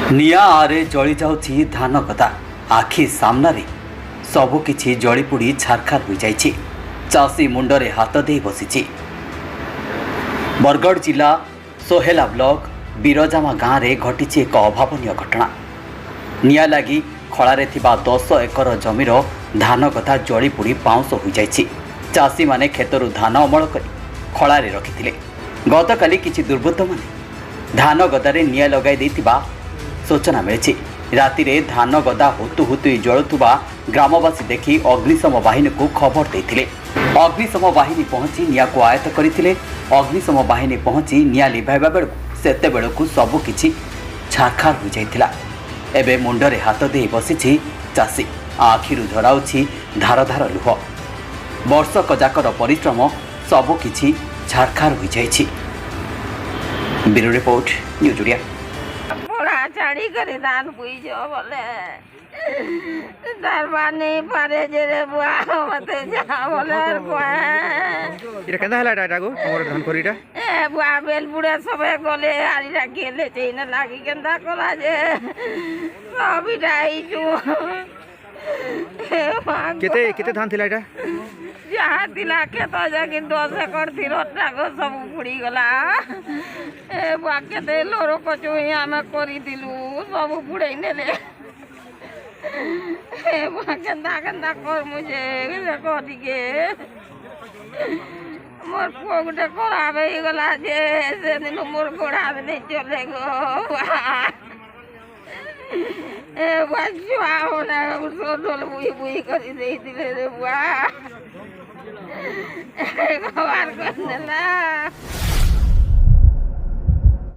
निआ आरे जली जाउछि धान गदा आखि सामनारे सबुकिछि जलीपोड़ी छारखार हो जाइछि। चाषी मुंडरे हाथ दे बसिछि। बरगढ़ जिला सोहेला ब्लॉक बिरजामा गाँव में घटी एक अभावन घटना। निआ लगी खलारे थिबा 10 एकर जमीर धान गदा जलीपोड़ी पाउंस हो जाइछि। चाषी माने खेतरु धान अमल करी खलारे रखिथिले। गतकाली किछि दुर्बृत्त माने धान गदारे निआ लगाई देथिबा सूचना मिली। राति धान गदा हुतु हुतु जलुवा ग्रामवासी देखि अग्निशम बाहिनी को खबर देते। अग्निशम बाहिनी पहुंची निआ को आयत्त करते। अग्निशम बाहिनी पहुंची निआ लिभाइबा बेलू सेते बेलू सबुकिछि छारखार हो जाइथिला। एबे मुंडरे हाथ दे बसिछि चाषी। आखिरु झराउछि धार धार लुह। वर्षक जाकर परिश्रम सबुकिछि छारखार हो जाइछि। Bureau report news Odia. छाड़ी करे धान बुझ बोले दरबार नहीं पारे जे रे बुआ मते जा बोले इरा केदा हला डाटा को हमर धान कोरीटा ए बुआ बेल बुढ़े सबे गले आरीरा गेले चेन लागी केंदा कोला जे सब डाई छु केते केते धान थिला एटा जहाँ तिला खेत जाकि 10 एकर थी रोटाको सब बुड़ी गला। ए बुआ केते लोरो कचु आमे करी दिलु सब बुड़े नेले। ए बुआ केंदा केंदा कर मुझे करी के मोर पुआ गुटे खराब हो गला जे से दिन मोर गोड़ा नहीं चले गो। ए बुआ छुआ होना उसको डोल बुई बुई करी दे दिले रे बुआ। खबर कर देला।